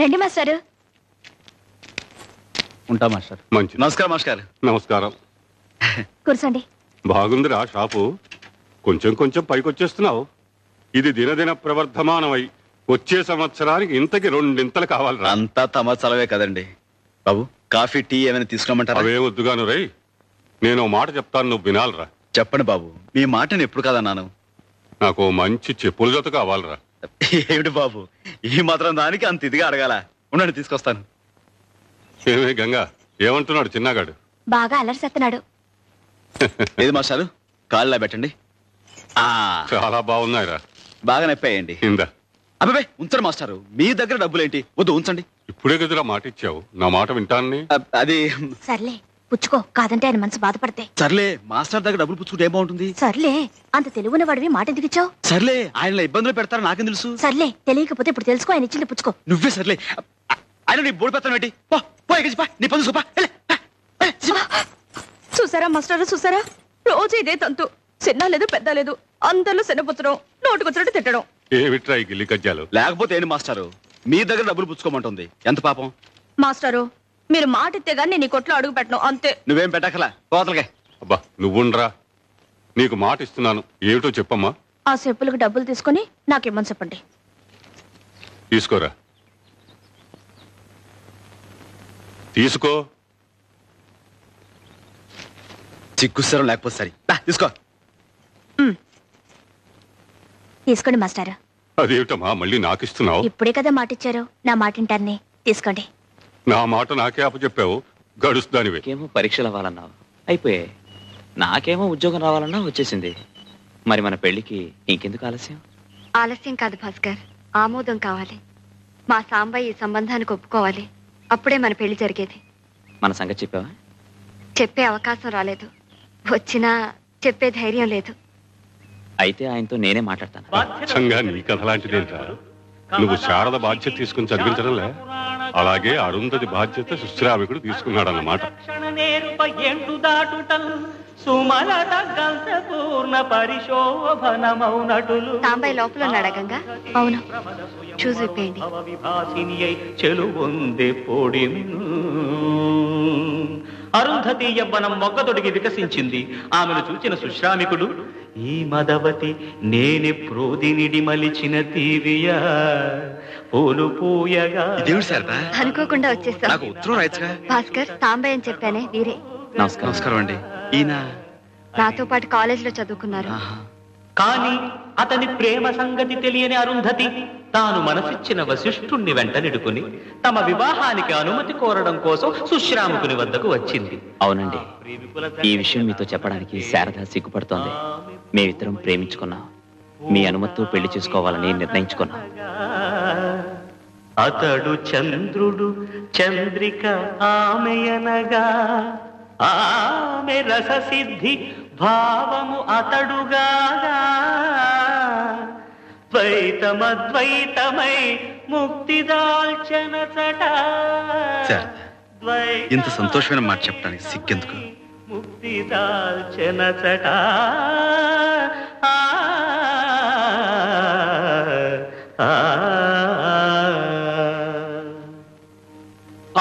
రండి మాస్టారు. ఉంటా మాస్టర్. మంచి నమస్కారం మాస్టర్. నమస్కారం. కూర్చోండి. బాగుందిరా షాపు. కొంచెం కొంచెం పైకొచ్చేస్తున్నావు. ఇది దినదిన ప్రవర్ధమానమై వచ్చే సంవత్సరానికి ఇంతకి 2 ఇంతలు కావాలరా. అంతా తమ చలవే కదండి. బాబు కాఫీ టీ ఏమైనా తీసుకురమ్మంటారా? అవే వద్దుగాను రై. నేను మాట చెప్తాను, నువ్వు వినాలరా. చెప్పండి బాబు, మీ మాటని ఎప్పుడు కదన్నాను. నాకు మంచి చెప్పుల జత కావాలరా. ఏమిటి బాబు, ఈ మాత్రం దానికి అంత ఇదిగా అడగాల? ఉండండి తీసుకొస్తాను. ఏమే గంగా, ఏమంటున్నాడు చిన్నగాడు? బాగా అలరిసేస్తున్నాడు. ఏది మాస్టారు, కాళ్ళ పెట్టండి. చాలా బాగున్నాయిరా. బాగా నొప్పాయండి. ఇందా. అబ్బాయి ఉంచండి మాస్టారు, మీ దగ్గర డబ్బులేంటి? వద్దు ఉంచండి. ఇప్పుడే కదరా మాట ఇచ్చావు, నా మాట వింటాన్ని. అది సర్లే పుచ్చుకో, కాదంటే ఆయన మనసు బాధపడతాయి. సర్లే, మాస్టర్ దగ్గర డబ్బులు పుచ్చుకుంటే ఏం బాగుంటుంది? సర్లే, అంత తెలుగున్న వాడివి మాట ఎందుకు ఇచ్చావు? సర్లే, ఆయన ఇబ్బందులు పెడతారో నాకేం తెలుసు. సర్లే, తెలియకపోతే ఇప్పుడు తెలుసుకో, ఆయన ఇచ్చింది పుచ్చుకో. నువ్వే సర్లే. ఆయన నీ బోడి పెడతాను ఏంటి? నీ పని చూపా. చూసారా మాస్టర్, చూసారా? రోజు ఇదే తంతు. చిన్న లేదు పెద్ద లేదు, అందరిలో శనపుచ్చడం, నోటుకొచ్చినట్టు తిట్టడం. ఏమిట్రా ఈ గిల్లి కజ్జాలు? లేకపోతే ఏంటి మాస్టారు, మీ దగ్గర డబ్బులు పుచ్చుకోమంటుంది. ఎంత పాపం. మాస్టారు, మీరు మాట ఇస్తే గానీ నేను ఈ కొట్లో అడుగు పెట్టను, అంతే. నువ్వేం పెట్టకలా, కోతలకే. అబ్బా నువ్వుండ్రా, నీకు మాట ఇస్తున్నాను. ఏమిటో చెప్పమ్మా. ఆ చెప్పులకు డబ్బులు తీసుకుని నాకేమని చెప్పండి. తీసుకోరా. తీసుకో. చిక్కుస్తారం లేకపోతే సరే తీసుకో. తీసుకోండి మాస్టారు. అదేమిటమ్మా మళ్ళీ నాకు ఇస్తున్నావు? ఇప్పుడే కదా మాట ఇచ్చారు, నా మాట వింటాన్ని. తీసుకోండి. నా మాట నాకే అప్పచెప్పావు, గడుస్తానివే. ఏమో పరీక్షలు అవ్వాలన్నావు, అయిపోయాయి. నాకేమో ఉద్యోగం రావాలన్నా వచ్చేసింది. మరి మన పెళ్లికి ఇంకెందుకు ఆలస్యం? ఆలస్యం కాదు భాస్కర్, ఆమోదం కావాలి. మా సాంబయ్య ఈ సంబంధానికి ఒప్పుకోవాలి. అప్పుడే మన పెళ్లి జరిగేది. మన సంగతి చెప్పావా? చెప్పే అవకాశం రాలేదు, వచ్చినా చెప్పే ధైర్యం లేదు. అయితే ఆయనతో నేనే మాట్లాడతాను. అచ్చంగా నీ కథ లాంటిదేంట్రా. నువ్వు శారద బాధ్యత తీసుకుని చదివించడంలే, అలాగే అరుంధతి బాధ్యత సుశ్రామికుడు తీసుకున్నాడన్నమాట. సాంబయ్య లోపల ఉన్నాడా గంగా? అవును, చూసి విప్పేయండి. అరుంధతి యవ్వనం మొగ్గతొడిగి వికసించింది. ఆమెను చూచిన సుశ్రామికుడు, ఈ మదవతి నేనే ప్రోదినిడి మలిచిన తీవియా పూలు పూయగా. అనుకోకుండా వచ్చేస్తా. భాస్కర్, సాంబయ్య అని చెప్పానే వీరే. నమస్కారం అండి. ఈయన నాతో పాటు కాలేజ్ లో చదువుకున్నారు. కానీ అతని ప్రేమ సంగతి తెలియని అరుంధతి తాను మనసిచ్చిన వశిష్ఠుణ్ణి వెంటనిడుకుని తమ వివాహానికి అనుమతి కోరడం కోసం సుశ్రాముకుని వద్దకు వచ్చింది. అవునండి, ఈ విషయం మీతో చెప్పడానికి శారద సిగ్గుపడుతోంది. మేమిద్దరం ప్రేమించుకున్నాం, మీ అనుమతితో పెళ్లి చేసుకోవాలని నిర్ణయించుకున్నాం. అతడు చంద్రుడు, చంద్రిక ఆమెయనగా, ఆమె రససిద్ధి భావము అతడుగా, ద్వైతమద్వైతమై ముక్తి దాల్చనచట. ఇంత సంతోషమైన మాట చెప్పడానికి సిగ్గెందుకు? ముక్తి దాల్చనచట.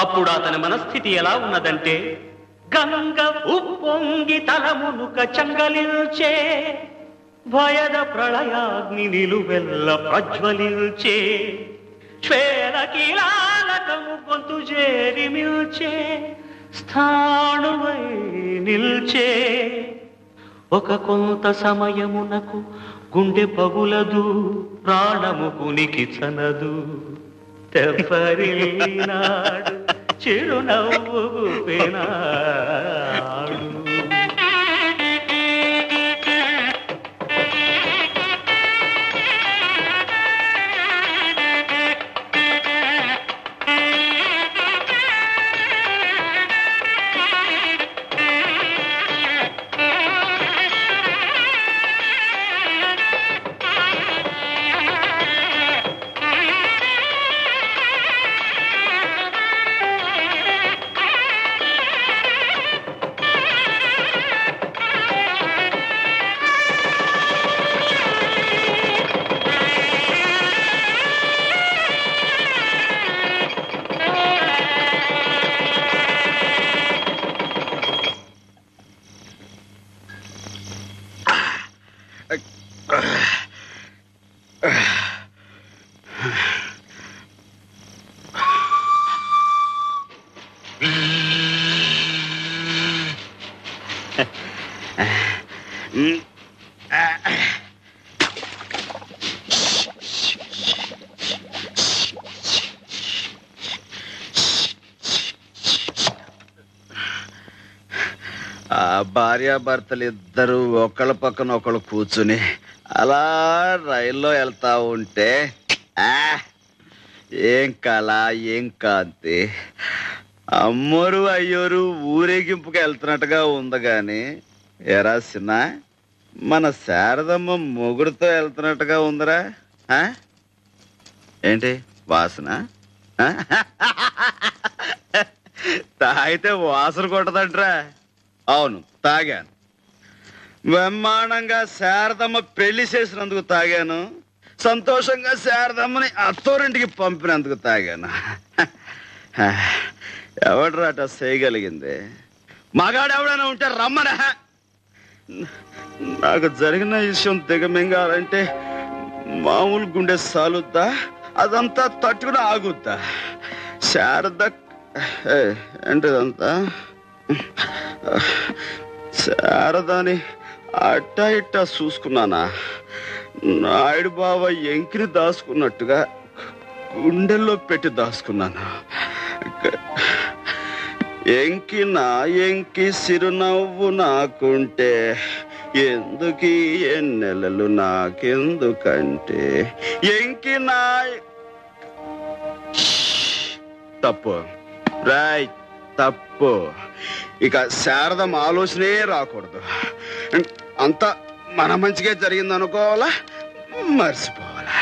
అప్పుడు అతని మనస్థితి ఎలా ఉన్నదంటే, గంగ ఉప్పొంగి తలమునుక చంగలిల్చే, భయద ప్రళయాగ్ని నిలువెల్ల ప్రజ్వలిల్చే, శ్వేల కీలాలకము గొంతు చేరి మిల్చే, స్థాణువై నిల్చే. ఒక కొంత సమయమునకు గుండె పగులదు, ప్రాణము కునికి చనదు. తెప్పరినాడు చిరునవ్వు గుపెనాడు. ఆ భార్యాభర్తలు ఇద్దరు ఒకళ్ళ పక్కన ఒకళ్ళు కూర్చుని అలా రైల్లో వెళ్తా ఉంటే ఏం కళ ఏం కాంతి. అమ్మోరు అయ్యోరు ఊరేగింపుకి వెళ్తున్నట్టుగా ఉంది గాని ఎరా సిన్న మన శారదమ్మ మొగుడుతో వెళ్తున్నట్టుగా ఉందిరా. ఏంటి వాసన? తాగితే వాసన కొట్టదంట్రా. అవును తాగాను. బ్రహ్మాండంగా శారదమ్మ పెళ్లి చేసినందుకు తాగాను. సంతోషంగా శారదమ్మని అత్తోరింటికి పంపినందుకు తాగాను. ఎవడ్రాట చేయగలిగింది? మగాడు ఎవడైనా ఉంటే రమ్మన. నాకు జరిగిన విషయం దిగమింగాలంటే మామూలు గుండె సాలుద్దా? అదంతా తట్టుకుని ఆగుద్దా? శారద ఏంటిదంతా? శారదాని అట్టా ఇట్టా చూసుకున్నానా? నాయుడు బావ ఎంకిని దాచుకున్నట్టుగా గుండెల్లో పెట్టి దాచుకున్నాను. ఎంకి సిరునవ్వు నాకుంటే ఎందుకు ఎన్నెలలు నాకెందుకంటే ఎంకి నా తప్పు రాయ్ తప్పు. ఇక శారదం ఆలోచనే రాకూడదు. అంతా మన మంచిగా జరిగింది అనుకోవాలా, మర్చిపోవాలా?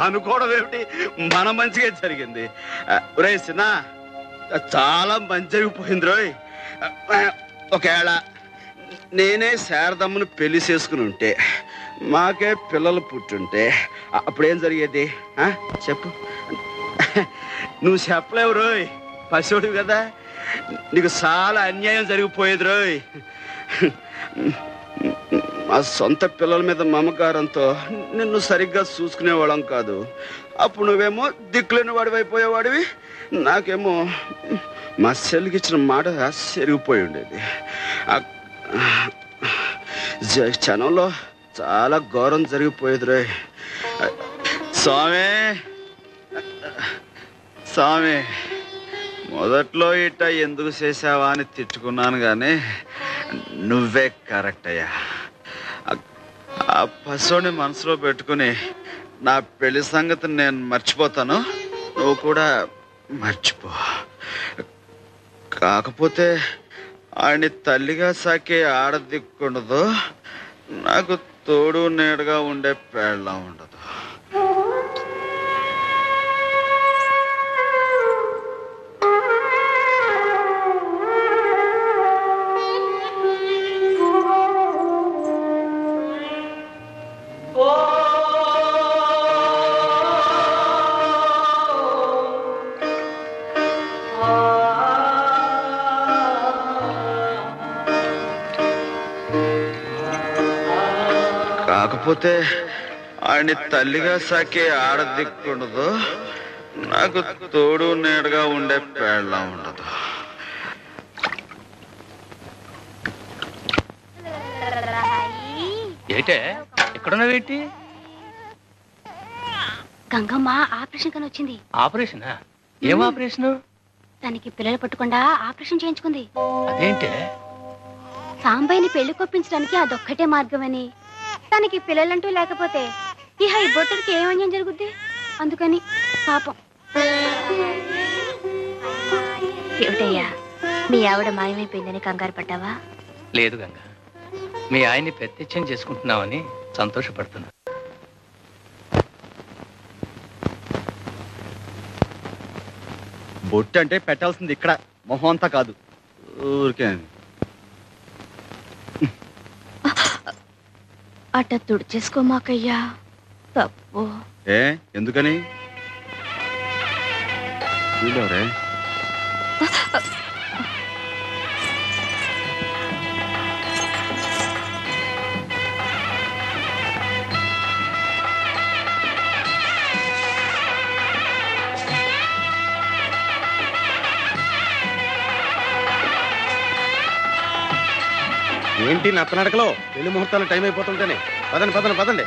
అనుకోవడం ఏమిటి, మన మంచిగా జరిగింది. రే సిన్న చాలా మంచి జరిగిపోయింది రోయ్. ఒకవేళ నేనే శారదమ్మను పెళ్లి చేసుకుని ఉంటే, మాకే పిల్లలు పుట్టుంటే అప్పుడేం జరిగేది చెప్పు? నువ్వు చెప్పలేవు రోయ్, పశువుడు కదా. నీకు చాలా అన్యాయం జరిగిపోయేది రోయ్. మా సొంత పిల్లల మీద మమకారంతో నిన్ను సరిగ్గా చూసుకునేవాళ్ళం కాదు. అప్పుడు నువ్వేమో దిక్కులేని వాడివి అయిపోయేవాడివి, నాకేమో మా చెల్లికి ఇచ్చిన మాట చెరిగిపోయి ఉండేది. క్షణంలో చాలా ఘోరం జరిగిపోయేది రోయ్. స్వామి స్వామి, మొదట్లో ఇట్ట ఎందుకు చేసావా అని తిట్టుకున్నాను కానీ నువ్వే కరెక్ట్ అయ్యా. ఆ పశువుని మనసులో పెట్టుకుని నా పెళ్లి సంగతి నేను మర్చిపోతాను, నువ్వు కూడా మర్చిపో. కాకపోతే ఆయన్ని తల్లిగా సాకే ఆడదిక్కుండదు, నాకు తోడు నీడగా ఉండే పేళ్ళ ఉండదు. కాకపోతే ఆయన్ని తల్లిగా సాకే ఆడదిక్కుండదు, నాకు తోడు నీడగా ఉండే పేళ్ళ ఉండదు. ఏటే ఎక్కడున్నావేంటి? గంగమ్మ ఆపరేషన్ కని వచ్చింది. ఆపరేషనా? ఏం ఆపరేషన్? తనకి పిల్లలు పట్టకుండా ఆపరేషన్ చేయించుకుంది. అదేంటే? సాంబయ్యని పెళ్లి కొప్పించడానికి అదొక్కటే మార్గమని, తనకి పిల్లలంటూ లేకపోతే ఇహ ఈ బొట్టడికి ఏం అన్యాయం జరుగుద్ది, అందుకని పాపం. ఏమిటయ్యా, మీ ఆవిడ మాయమైపోయిందని కంగారు పడ్డావా? లేదు గంగ, మీ ఆయన్ని ప్రత్యక్షం చేసుకుంటున్నామని సంతోషపడుతున్నా. బొట్టు అంటే పెట్టాల్సింది ఇక్కడ, మొహం అంతా కాదు. ఊరికే అట్ట తుడిచేసుకోమాకయ్యా, తప్పు. ఎందుకని? వీళ్ళెవరే? ఏంటి నత్తనడకలో పెళ్లి ముహూర్తాలు టైం అయిపోతుంటేనే. పదండి పదండి పదండి.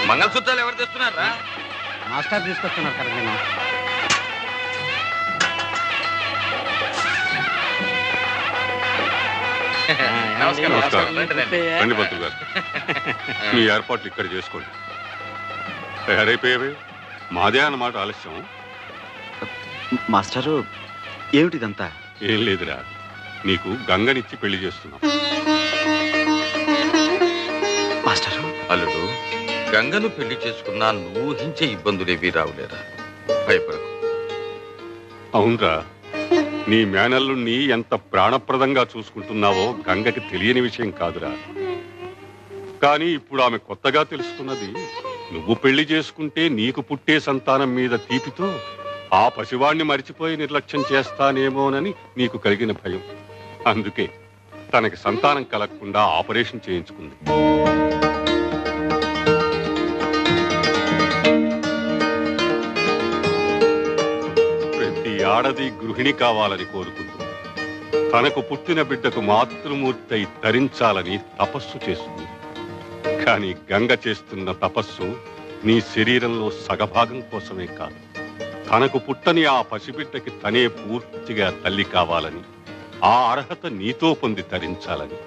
మంగళసూత్రాలు ఎవరు తెస్తున్నారా? మాస్టర్ తీసుకొస్తున్నారు కదా. నేను నమస్కారం. రండి పంతులు గారు, మీ ఏర్పాట్లు ఇక్కడ చేసుకోండి. తయారైపోయావే, మాదే అన్నమాట ఆలస్యం. మాస్టరు ఏమిటిదంతా? ఏం లేదురా, నీకు గంగనిచ్చి పెళ్లి చేస్తున్నాం. మాస్టరు, అల్లుడు, గంగను పెళ్లి చేసుకున్నా నువ్వు ఊహించే ఇబ్బందులేవి రావులేరా, భయపడకు. అవునరా, నీ మేనల్లుణ్ణి ఎంత ప్రాణప్రదంగా చూసుకుంటున్నావో గంగకి తెలియని విషయం కాదురా. కానీ ఇప్పుడు ఆమె కొత్తగా తెలుసుకున్నది, నువ్వు పెళ్లి చేసుకుంటే నీకు పుట్టే సంతానం మీద తీపితో ఆ పసివాణ్ణి మరిచిపోయి నిర్లక్ష్యం చేస్తానేమోనని నీకు కలిగిన భయం. అందుకే తనకి సంతానం కలగకుండా ఆపరేషన్ చేయించుకుంది. ప్రతి ఆడది గృహిణి కావాలని కోరుకుంటుంది. తనకు పుట్టిన బిడ్డకు మాతృమూర్తి అయి తరించాలని తపస్సు చేస్తుంది. కానీ గంగ చేస్తున్న తపస్సు నీ శరీరంలో సగభాగం కోసమే కాదు, తనకు పుట్టని ఆ పసిబిడ్డకి తనే పూర్తిగా తల్లి కావాలని, ఆ అర్హత నీతో పొంది తరించాలని.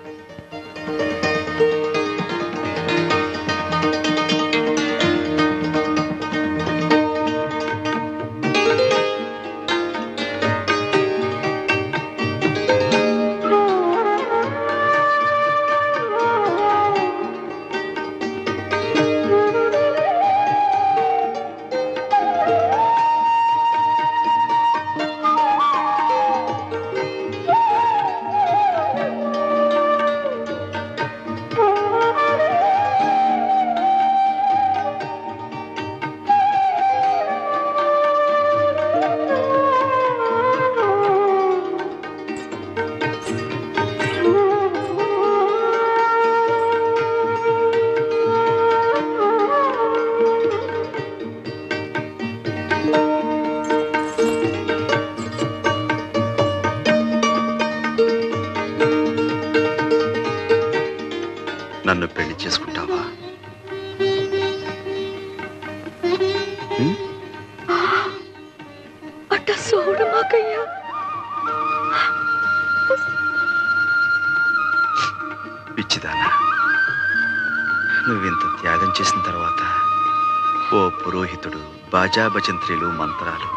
నన్ను పెళ్లి చేసుకుంటావా? అట్ట సోడు మాకయ్యా. పిచ్చిదానా, నువ్వింత త్యాగం చేసిన తర్వాత ఓ పురోహితుడు, బాజా భజంత్రీలు, మంత్రాలు,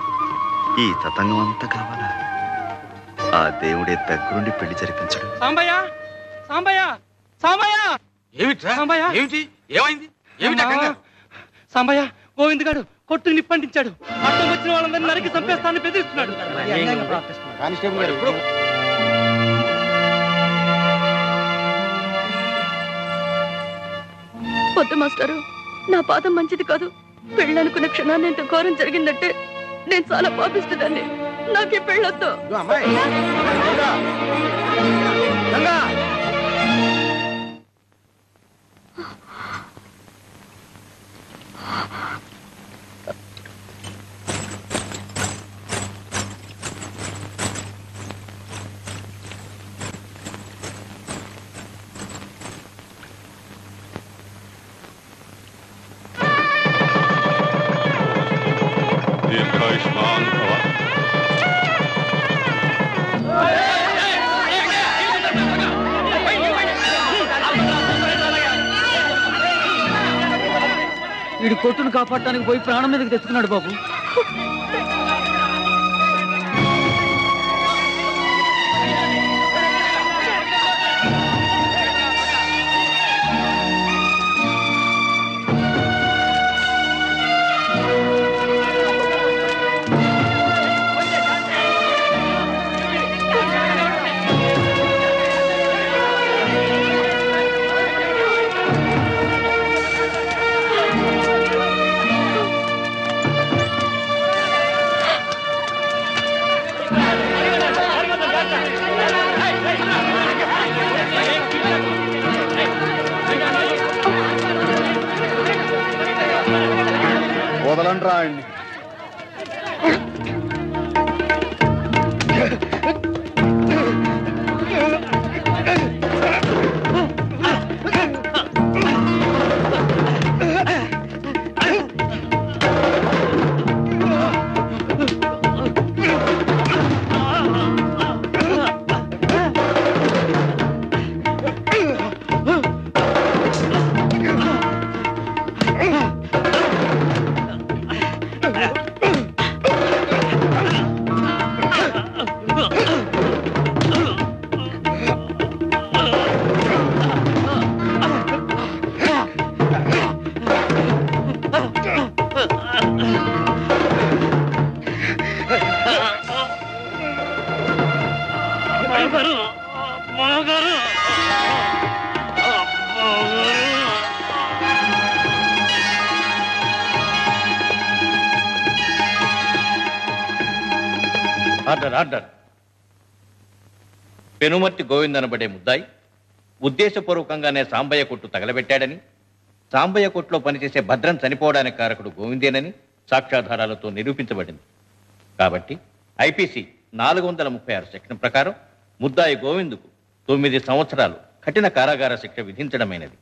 ఈ తతంగం అంతా కావాలా? ఆ దేవుడే దగ్గరుండి పెళ్లి జరిపించడు. సాంబయ్య సాంబయ్య సాంబయ్య. ఏమిట్రా? ఏమిటి? ఏమైంది? సాంబయ్య, గోవింద్ గారు కొట్టు నిప్పంటించాడు. అర్థం వచ్చిన వాళ్ళందరినీ నరికి చంపేస్తానని బెదిరిస్తున్నాడు. వద్దు మాస్టారు, నా పాదం మంచిది కాదు. పెళ్ళనుకున్న క్షణాన్ని ఎంత ఘోరం జరిగిందంటే నేను చాలా పాపిస్తుందాన్ని. నాకే పెళ్ళొద్దు. దీర్ఘాయుష్మాన్ భవ. వీడి కొట్టును కాపాడటానికి పోయి ప్రాణం మీదకి తెచ్చుకున్నాడు బాబు. వదలండి రా. Order order. పెనుమర్తి గోవింద్ అనబడే ముద్దాయి ఉద్దేశపూర్వకంగానే సాంబయ్య కొట్టు తగలబెట్టాడని, సాంబయ్య కొట్టులో పనిచేసే భద్రం చనిపోవడానికి కారకుడు గోవిందేనని సాక్ష్యాధారాలతో నిరూపించబడింది. కాబట్టి ఐపీసీ 436 సెక్షన్ ప్రకారం ముద్దాయి గోవిందుకు 9 సంవత్సరాలు కఠిన కారాగార శిక్ష విధించడమైనది.